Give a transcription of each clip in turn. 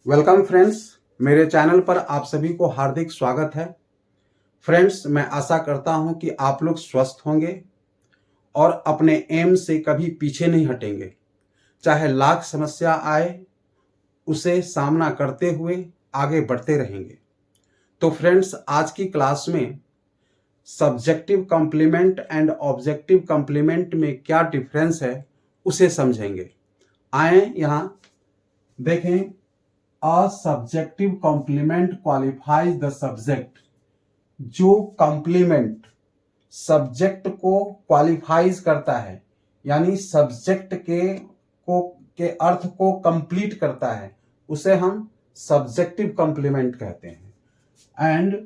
Welcome friends, मेरे channel पर आप सभी को हार्दिक स्वागत है। फ्रेंड्स, मैं आशा करता हूं कि आप लोग स्वस्थ होंगे और अपने एम से कभी पीछे नहीं हटेंगे। चाहे लाख समस्या आए, उसे सामना करते हुए आगे बढ़ते रहेंगे। तो फ्रेंड्स, आज की क्लास में subjective complement and objective complement में क्या डिफरेंस है उसे समझेंगे। आए यहाँ देखें। A subjective complement qualifies the subject। जो कॉम्प्लीमेंट सब्जेक्ट को क्वालिफाइज करता है, यानी सब्जेक्ट के अर्थ को कंप्लीट करता है, उसे हम सब्जेक्टिव कॉम्प्लीमेंट कहते हैं। And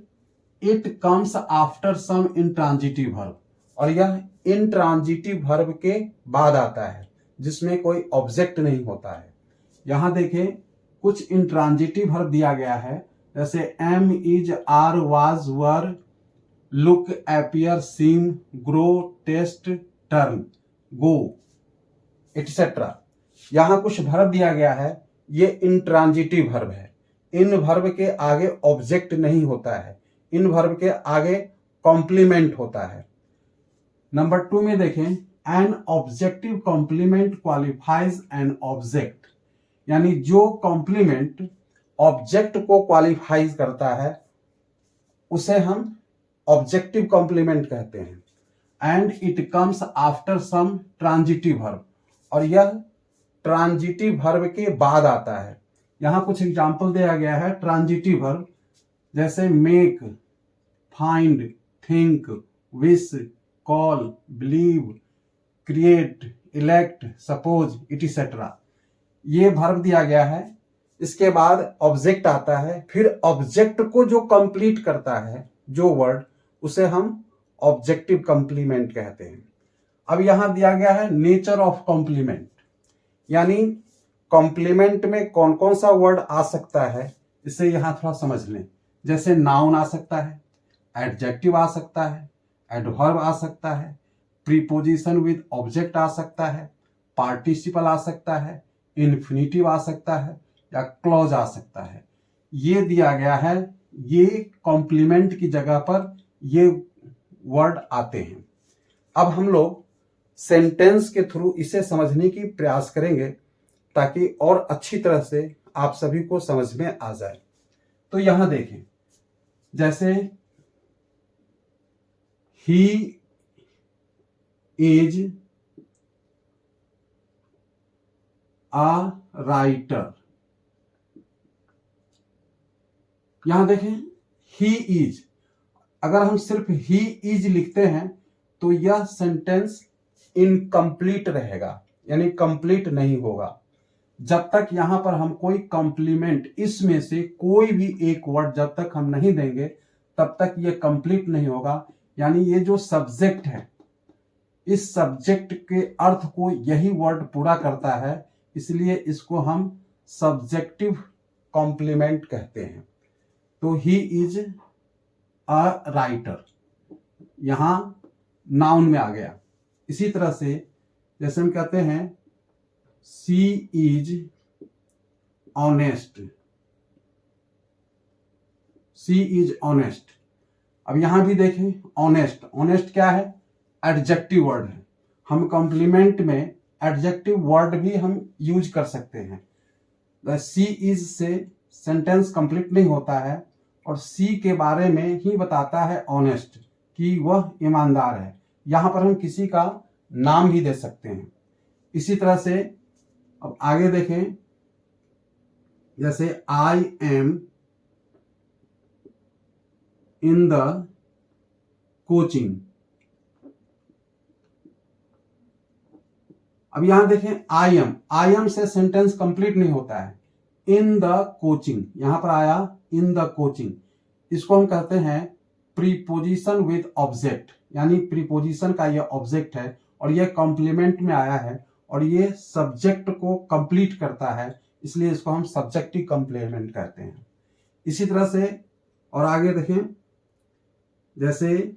it comes after some intransitive verb, और यह इंट्रांजिटिव वर्ब के बाद आता है जिसमें कोई ऑब्जेक्ट नहीं होता है। यहां देखें, कुछ इंट्रांजिटिव वर्ब दिया गया है, जैसे am, is, are, was, were, look, appear, seem, grow, taste, turn, go, etcetera. यहां कुछ वर्ब दिया गया है, ये इंट्रांजिटिव वर्ब है। इन वर्ब के आगे ऑब्जेक्ट नहीं होता है, इन वर्ब के आगे कॉम्प्लीमेंट होता है। नंबर 2 में देखें, an objective complement qualifies an object, यानी जो कॉम्प्लीमेंट ऑब्जेक्ट को क्वालिफाइज करता है उसे हम ऑब्जेक्टिव कॉम्प्लीमेंट कहते हैं। And it comes after some transitive verb, और यह ट्रांजिटिव वर्ब के बाद आता है। यहां कुछ एग्जाम्पल दिया गया है ट्रांजिटिव वर्ब, जैसे make, find, think, wish, call, believe, create, elect, suppose, etcetera. ये वर्ब दिया गया है, इसके बाद ऑब्जेक्ट आता है, फिर ऑब्जेक्ट को जो कंप्लीट करता है जो वर्ड, उसे हम ऑब्जेक्टिव कंप्लीमेंट कहते हैं। अब यहां दिया गया है नेचर ऑफ कॉम्प्लीमेंट, यानी कॉम्प्लीमेंट में कौन कौन सा वर्ड आ सकता है, इसे यहां थोड़ा समझ लें। जैसे नाउन आ सकता है, एडजेक्टिव आ सकता है, एडवर्ब आ सकता है, प्रीपोजिशन विद ऑब्जेक्ट आ सकता है, पार्टिसिपल आ सकता है, इन्फिनिटिव आ सकता है, या क्लॉज आ सकता है। ये दिया गया है, ये कॉम्प्लीमेंट की जगह पर ये वर्ड आते हैं। अब हम लोग सेंटेंस के थ्रू इसे समझने की प्रयास करेंगे ताकि और अच्छी तरह से आप सभी को समझ में आ जाए। तो यहां देखें, जैसे ही इज अ राइटर। यहां देखें, ही इज, अगर हम सिर्फ ही इज लिखते हैं तो यह सेंटेंस इनकम्प्लीट रहेगा, यानी कंप्लीट नहीं होगा। जब तक यहां पर हम कोई कॉम्प्लीमेंट, इसमें से कोई भी एक वर्ड जब तक हम नहीं देंगे तब तक यह कंप्लीट नहीं होगा। यानी ये जो सब्जेक्ट है, इस सब्जेक्ट के अर्थ को यही वर्ड पूरा करता है, इसलिए इसको हम सब्जेक्टिव कॉम्प्लीमेंट कहते हैं। तो ही इज अ राइटर यहां नाउन में आ गया। इसी तरह से जैसे हम कहते हैं she is honest, she is honest. अब यहां भी देखें, ऑनेस्ट, ऑनेस्ट क्या है? एडजेक्टिव वर्ड है। हम कॉम्प्लीमेंट में एडजेक्टिव वर्ड भी हम यूज कर सकते हैं। सी इज से सेंटेंस कंप्लीट नहीं होता है, और सी के बारे में ही बताता है ऑनेस्ट, कि वह ईमानदार है। यहां पर हम किसी का नाम भी दे सकते हैं। इसी तरह से अब आगे देखें, जैसे I am in the coaching. अब यहां देखें, आई एम से सेंटेंस कंप्लीट नहीं होता है। इन द कोचिंग, यहां पर आया इन द कोचिंग, इसको हम कहते हैं प्रीपोजिशन विद ऑब्जेक्ट, यानी प्रीपोजिशन का यह ऑब्जेक्ट है और यह कॉम्प्लीमेंट में आया है और ये सब्जेक्ट को कंप्लीट करता है, इसलिए इसको हम सब्जेक्टिव कॉम्प्लीमेंट कहते हैं। इसी तरह से और आगे देखें, जैसे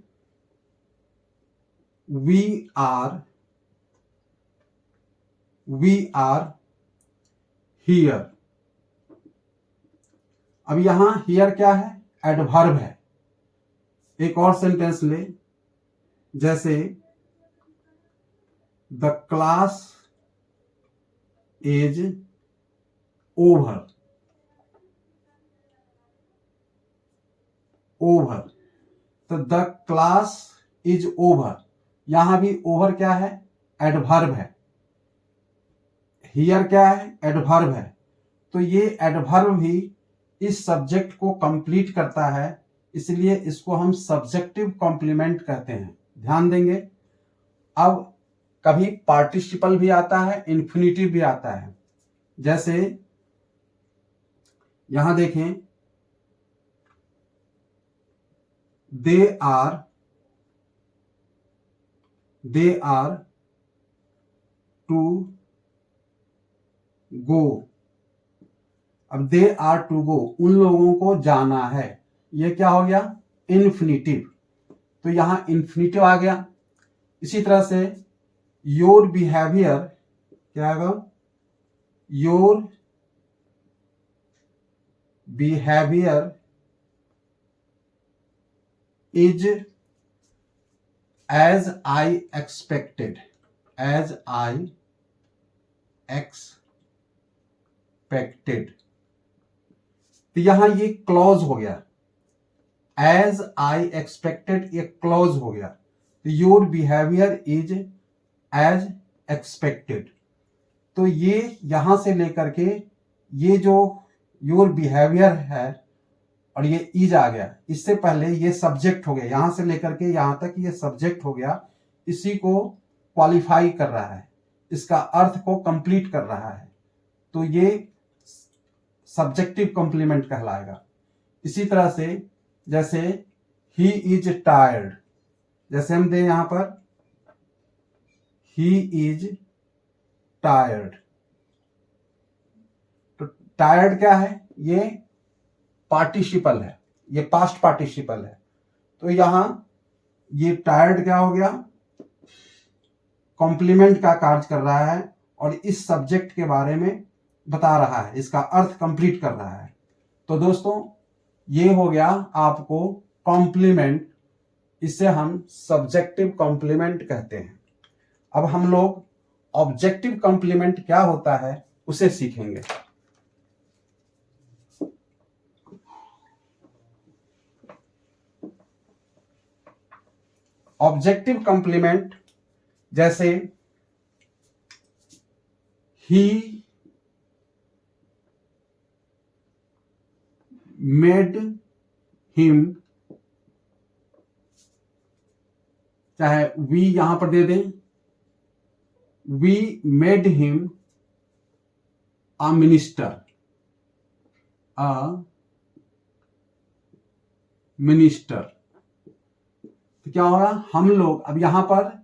वी आर हियर। अब यहां हियर क्या है, एडवर्ब है। एक और सेंटेंस ले, जैसे the class is over, over, तो द क्लास इज ओवर, यहां भी ओवर क्या है, एडवर्ब है। हियर क्या है, एडवर्ब है। तो ये एडवर्ब भी इस सब्जेक्ट को कंप्लीट करता है, इसलिए इसको हम सब्जेक्टिव कॉम्प्लीमेंट कहते हैं। ध्यान देंगे। अब कभी पार्टिसिपल भी आता है, इन्फिनिटिव भी आता है। जैसे यहां देखें, दे आर टू गो। अब दे आर टू गो, उन लोगों को जाना है, ये क्या हो गया, इन्फिनिटिव। तो यहां इन्फिनिटिव आ गया। इसी तरह से योर बिहेवियर क्या आएगा, your behaviour is as I expected, as I expected. तो यहां ये क्लॉज हो गया, एज आई एक्सपेक्टेड, ये क्लॉज हो गया। तो your behaviour is as expected. तो ये यहां से लेकर के ये जो योर बिहेवियर है और ये इज आ गया, इससे पहले ये सब्जेक्ट हो गया, यहां से लेकर के यहां तक ये सब्जेक्ट हो गया, इसी को क्वालिफाई कर रहा है, इसका अर्थ को कंप्लीट कर रहा है। तो ये सब्जेक्टिव कॉम्प्लीमेंट कहलाएगा। इसी तरह से जैसे ही इज टायर्ड, जैसे हम दें यहां पर ही इज टायर्ड, तो टायर्ड क्या है, ये पार्टिसिपल है, ये पास्ट पार्टिसिपल है। तो यहां ये टायर्ड क्या हो गया, कॉम्प्लीमेंट का कार्य कर रहा है और इस सब्जेक्ट के बारे में बता रहा है, इसका अर्थ कंप्लीट कर रहा है। तो दोस्तों ये हो गया आपको कॉम्प्लीमेंट, इसे हम सब्जेक्टिव कॉम्प्लीमेंट कहते हैं। अब हम लोग ऑब्जेक्टिव कॉम्प्लीमेंट क्या होता है उसे सीखेंगे। ऑब्जेक्टिव कॉम्प्लीमेंट जैसे ही मेड हिम, चाहे वी यहां पर दे दें, we made him a minister, a minister. तो क्या होगा, हम लोग, अब यहां पर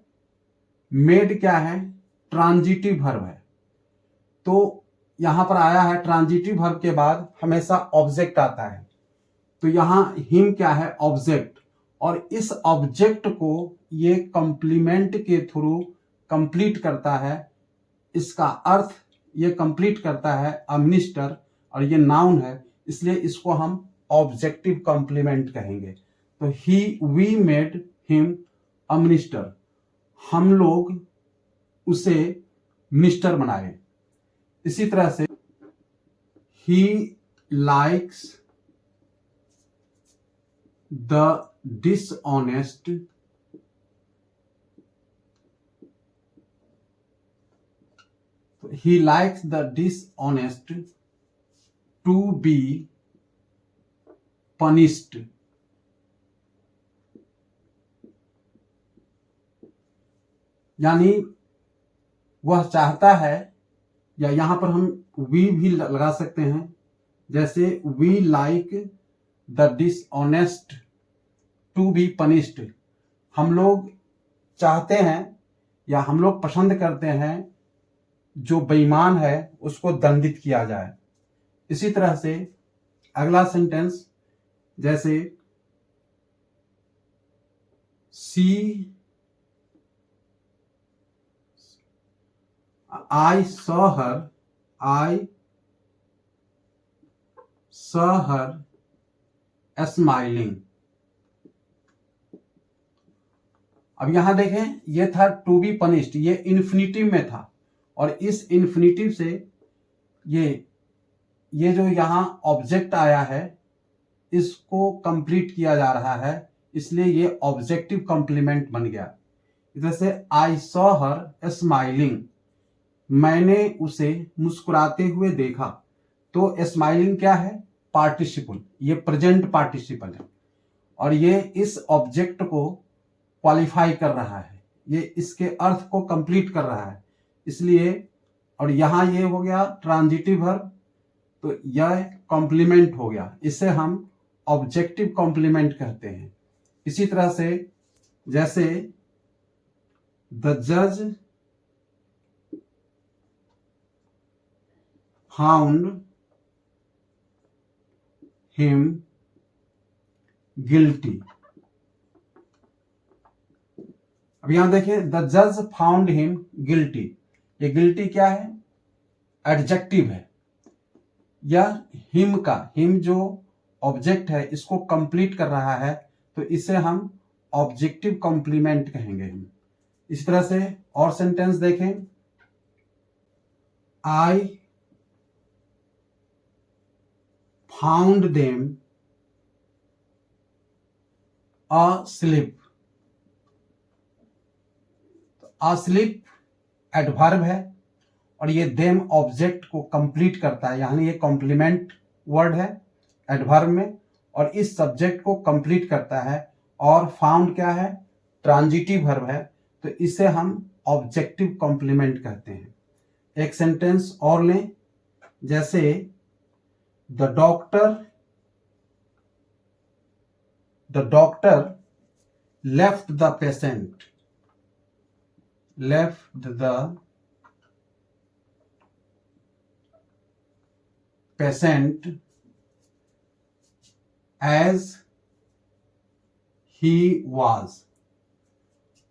मेड क्या है, ट्रांजिटिव वर्ब है। तो यहां पर आया है ट्रांजिटिव वर्ब के बाद हमेशा ऑब्जेक्ट आता है। तो यहां हिम क्या है, ऑब्जेक्ट, और इस ऑब्जेक्ट को ये कंप्लीमेंट के थ्रू कंप्लीट करता है, इसका अर्थ ये कंप्लीट करता है अ मिनिस्टर, और ये नाउन है, इसलिए इसको हम ऑब्जेक्टिव कंप्लीमेंट कहेंगे। तो he we made him a minister, हम लोग उसे मिनिस्टर बनाए। इसी तरह से he likes the dishonest, he likes the dishonest to be punished। यानी वह चाहता है, या यहां पर हम वी भी लगा सकते हैं, जैसे we like the dishonest to be punished, हम लोग चाहते हैं या हम लोग पसंद करते हैं जो बेईमान है उसको दंडित किया जाए। इसी तरह से अगला सेंटेंस, जैसे सी I saw her saw her smiling। अब यहां देखें, ये था टू बी पनिश्ड, ये इन्फिनिटिव में था, और इस इन्फिनिटिव से ये जो यहां ऑब्जेक्ट आया है इसको कंप्लीट किया जा रहा है, इसलिए ये ऑब्जेक्टिव कॉम्प्लीमेंट बन गया। इधर से आई सॉ हर स्माइलिंग, मैंने उसे मुस्कुराते हुए देखा। तो स्माइलिंग क्या है? पार्टिसिपल, ये प्रेजेंट पार्टिसिपल है, और ये इस ऑब्जेक्ट को क्वालिफाई कर रहा है, ये इसके अर्थ को कंप्लीट कर रहा है, इसलिए। और यहां ये हो गया ट्रांजिटिव वर्ब, तो यह कॉम्प्लीमेंट हो गया, इसे हम ऑब्जेक्टिव कॉम्प्लीमेंट कहते हैं। इसी तरह से जैसे द जज फाउंड हिम गिल्टी। अब यहां देखें, द जज फाउंड हिम गिल्टी, ये गिल्टी क्या है? एडजेक्टिव है। यह हिम का, हिम जो ऑब्जेक्ट है इसको कंप्लीट कर रहा है, तो इसे हम ऑब्जेक्टिव कॉम्प्लीमेंट कहेंगे हम। इस तरह से और सेंटेंस देखें, I found them asleep। asleep adverb है, और ये देम ऑब्जेक्ट को कंप्लीट करता है, यानी ये कॉम्प्लीमेंट वर्ड है एडवर्ब में, और इस सब्जेक्ट को कंप्लीट करता है। और फाउंड क्या है? ट्रांजिटिव वर्ब है, तो इसे हम ऑब्जेक्टिव कॉम्प्लीमेंट कहते हैं। एक सेंटेंस और लें, जैसे the doctor left the patient as he was।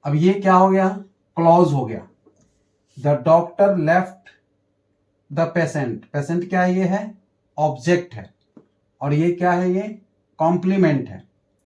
अब ये क्या हो गया? क्लॉज हो गया। The doctor left the patient, patient क्या है? ये है ऑब्जेक्ट है, और ये क्या है? ये कॉम्प्लीमेंट है।